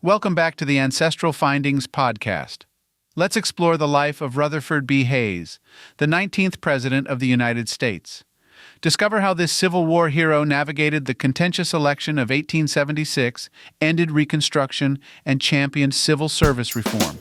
Welcome back to the Ancestral Findings podcast. Let's explore the life of Rutherford B. Hayes, the 19th President of the United States. Discover how this Civil War hero navigated the contentious election of 1876, ended Reconstruction, and championed civil service reform.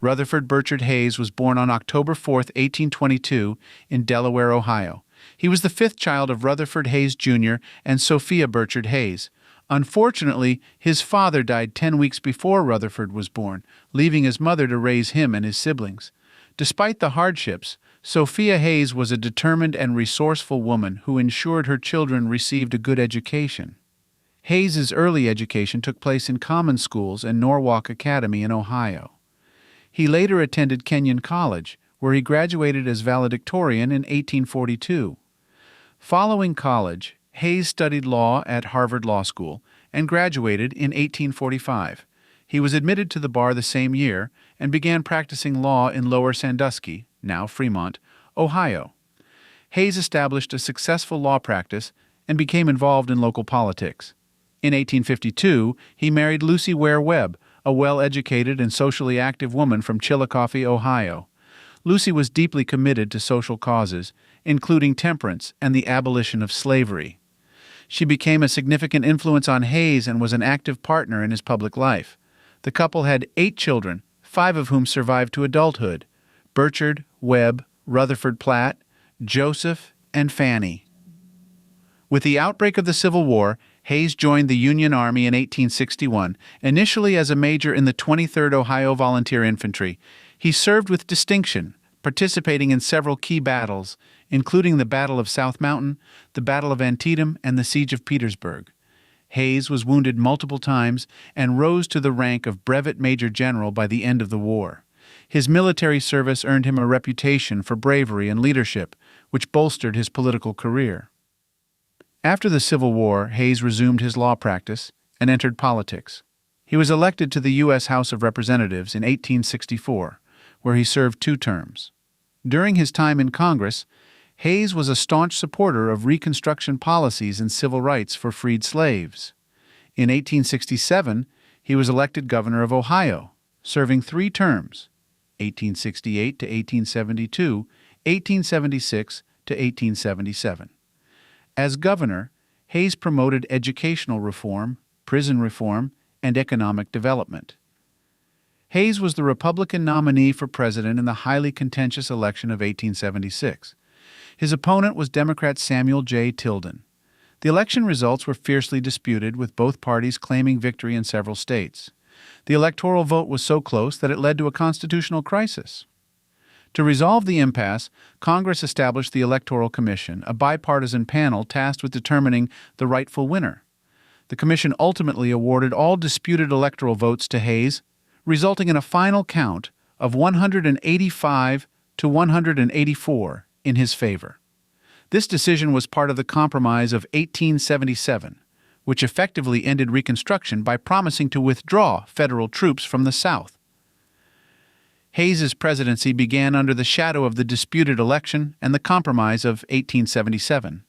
Rutherford Burchard Hayes was born on October 4, 1822, in Delaware, Ohio. He was the fifth child of Rutherford Hayes Jr. and Sophia Burchard Hayes. Unfortunately, his father died 10 weeks before Rutherford was born, leaving his mother to raise him and his siblings. Despite the hardships, Sophia Hayes was a determined and resourceful woman who ensured her children received a good education. Hayes's early education took place in common schools and Norwalk Academy in Ohio. He later attended Kenyon College, where he graduated as valedictorian in 1842. Following college, Hayes studied law at Harvard Law School and graduated in 1845. He was admitted to the bar the same year and began practicing law in Lower Sandusky, now Fremont, Ohio. Hayes established a successful law practice and became involved in local politics. In 1852, he married Lucy Ware Webb, a well-educated and socially active woman from Chillicothe, Ohio. Lucy was deeply committed to social causes, including temperance and the abolition of slavery. She became a significant influence on Hayes and was an active partner in his public life. The couple had 8 children, 5 of whom survived to adulthood: Burchard, Webb, Rutherford Platt, Joseph, and Fanny. With the outbreak of the Civil War, Hayes joined the Union Army in 1861, initially as a major in the 23rd Ohio Volunteer Infantry. He served with distinction, participating in several key battles, including the Battle of South Mountain, the Battle of Antietam, and the Siege of Petersburg. Hayes was wounded multiple times and rose to the rank of brevet major general by the end of the war. His military service earned him a reputation for bravery and leadership, which bolstered his political career. After the Civil War, Hayes resumed his law practice and entered politics. He was elected to the U.S. House of Representatives in 1864, where he served 2 terms. During his time in Congress, Hayes was a staunch supporter of Reconstruction policies and civil rights for freed slaves. In 1867, he was elected governor of Ohio, serving 3 terms, 1868 to 1872, 1876 to 1877. As governor, Hayes promoted educational reform, prison reform, and economic development. Hayes was the Republican nominee for president in the highly contentious election of 1876. His opponent was Democrat Samuel J. Tilden. The election results were fiercely disputed, with both parties claiming victory in several states. The electoral vote was so close that it led to a constitutional crisis. To resolve the impasse, Congress established the Electoral Commission, a bipartisan panel tasked with determining the rightful winner. The commission ultimately awarded all disputed electoral votes to Hayes, resulting in a final count of 185 to 184 in his favor. This decision was part of the Compromise of 1877, which effectively ended Reconstruction by promising to withdraw federal troops from the South. Hayes's presidency began under the shadow of the disputed election and the Compromise of 1877.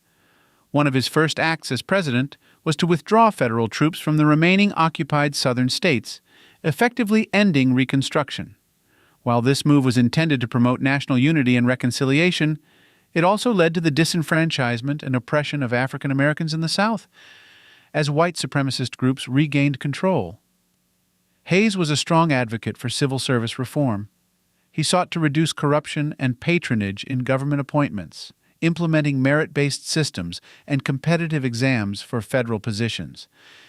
One of his first acts as president was to withdraw federal troops from the remaining occupied southern states, effectively ending Reconstruction. While this move was intended to promote national unity and reconciliation, it also led to the disenfranchisement and oppression of African Americans in the South, as white supremacist groups regained control. Hayes was a strong advocate for civil service reform. He sought to reduce corruption and patronage in government appointments, implementing merit-based systems and competitive exams for federal positions.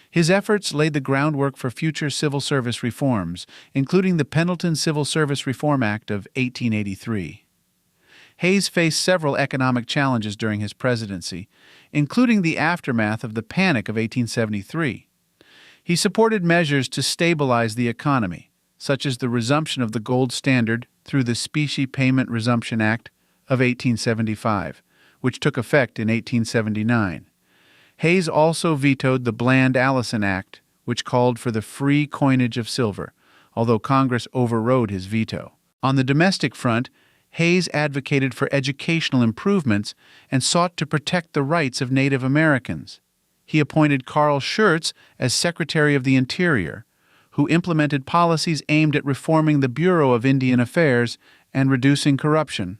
His efforts laid the groundwork for future civil service reforms, including the Pendleton Civil Service Reform Act of 1883. Hayes faced several economic challenges during his presidency, including the aftermath of the Panic of 1873. He supported measures to stabilize the economy, such as the resumption of the gold standard through the Specie Payment Resumption Act of 1875, which took effect in 1879. Hayes also vetoed the Bland-Allison Act, which called for the free coinage of silver, although Congress overrode his veto. On the domestic front, Hayes advocated for educational improvements and sought to protect the rights of Native Americans. He appointed Carl Schurz as Secretary of the Interior, who implemented policies aimed at reforming the Bureau of Indian Affairs and reducing corruption.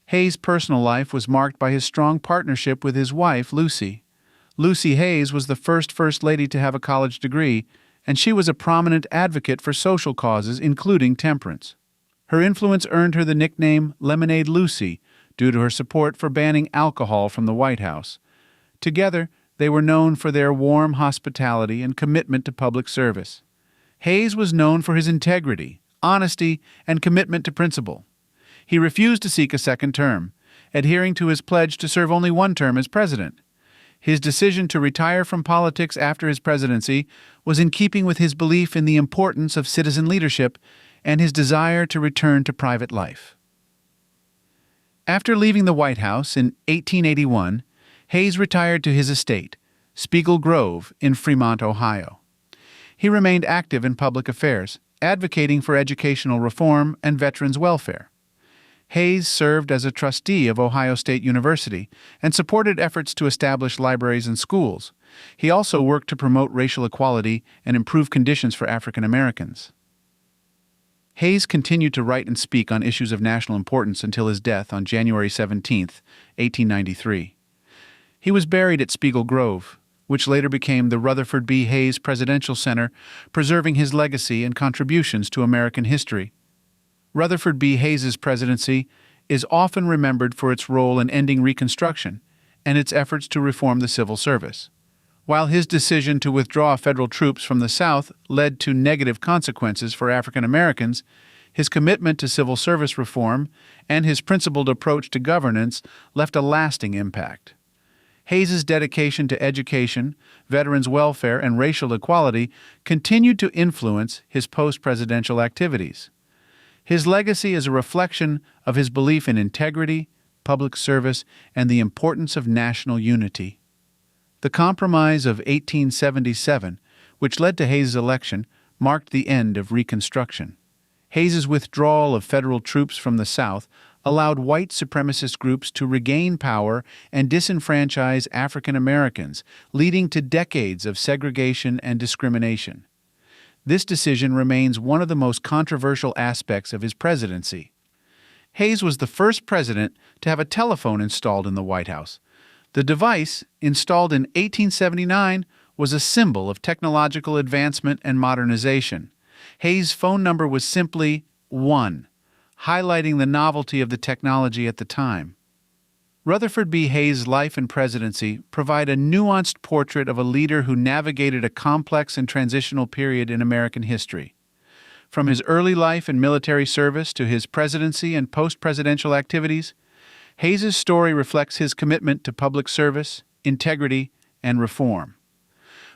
Hayes' personal life was marked by his strong partnership with his wife, Lucy. Lucy Hayes was the First Lady to have a college degree, and she was a prominent advocate for social causes, including temperance. Her influence earned her the nickname Lemonade Lucy due to her support for banning alcohol from the White House. Together, they were known for their warm hospitality and commitment to public service. Hayes was known for his integrity, honesty, and commitment to principle. He refused to seek a second term, adhering to his pledge to serve only one term as president. His decision to retire from politics after his presidency was in keeping with his belief in the importance of citizen leadership and his desire to return to private life. After leaving the White House in 1881, Hayes retired to his estate, Spiegel Grove, in Fremont, Ohio. He remained active in public affairs, advocating for educational reform and veterans' welfare. Hayes served as a trustee of Ohio State University and supported efforts to establish libraries and schools. He also worked to promote racial equality and improve conditions for African Americans. Hayes continued to write and speak on issues of national importance until his death on January 17, 1893. He was buried at Spiegel Grove, which later became the Rutherford B. Hayes Presidential Center, preserving his legacy and contributions to American history. Rutherford B. Hayes's presidency is often remembered for its role in ending Reconstruction and its efforts to reform the civil service. While his decision to withdraw federal troops from the South led to negative consequences for African Americans, his commitment to civil service reform and his principled approach to governance left a lasting impact. Hayes's dedication to education, veterans' welfare, and racial equality continued to influence his post-presidential activities. His legacy is a reflection of his belief in integrity, public service, and the importance of national unity. The Compromise of 1877, which led to Hayes' election, marked the end of Reconstruction. Hayes' withdrawal of federal troops from the South allowed white supremacist groups to regain power and disenfranchise African Americans, leading to decades of segregation and discrimination. This decision remains one of the most controversial aspects of his presidency. Hayes was the first president to have a telephone installed in the White House. The device, installed in 1879, was a symbol of technological advancement and modernization. Hayes' phone number was simply 1, highlighting the novelty of the technology at the time. Rutherford B. Hayes' life and presidency provide a nuanced portrait of a leader who navigated a complex and transitional period in American history. From his early life and military service to his presidency and post-presidential activities, Hayes' story reflects his commitment to public service, integrity, and reform.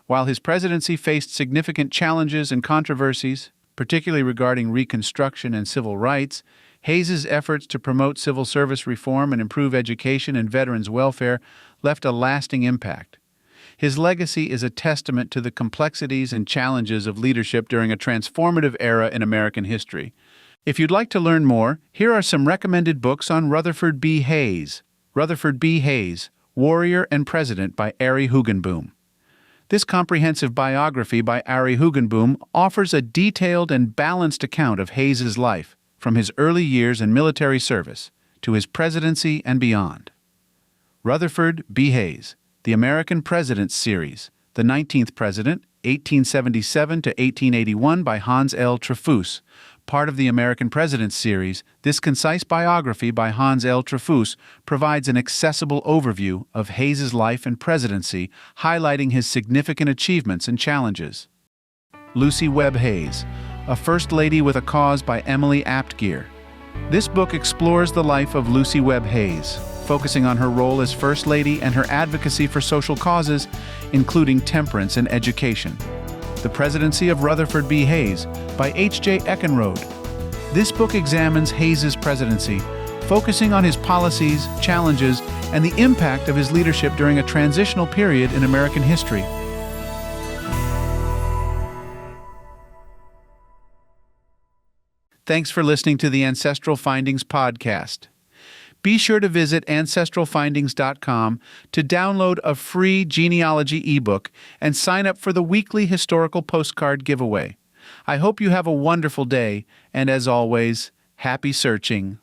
While his presidency faced significant challenges and controversies, particularly regarding Reconstruction and civil rights, Hayes' efforts to promote civil service reform and improve education and veterans' welfare left a lasting impact. His legacy is a testament to the complexities and challenges of leadership during a transformative era in American history. If you'd like to learn more, here are some recommended books on Rutherford B. Hayes. Rutherford B. Hayes, Warrior and President by Ari Hugenboom. This comprehensive biography by Ari Hugenboom offers a detailed and balanced account of Hayes' life, from his early years in military service to his presidency and beyond. Rutherford B. Hayes, The American Presidents Series, The 19th President, 1877 to 1881 by Hans L. Trefus. Part of the American Presidents Series, this concise biography by Hans L. Trefus provides an accessible overview of Hayes' life and presidency, highlighting his significant achievements and challenges. Lucy Webb Hayes, A First Lady with a Cause by Emily Aptgear. This book explores the life of Lucy Webb Hayes, focusing on her role as First Lady and her advocacy for social causes, including temperance and education. The Presidency of Rutherford B. Hayes by H.J. Eckenrode. This book examines Hayes' presidency, focusing on his policies, challenges, and the impact of his leadership during a transitional period in American history. Thanks for listening to the Ancestral Findings podcast. Be sure to visit ancestralfindings.com to download a free genealogy ebook and sign up for the weekly historical postcard giveaway. I hope you have a wonderful day, and as always, happy searching.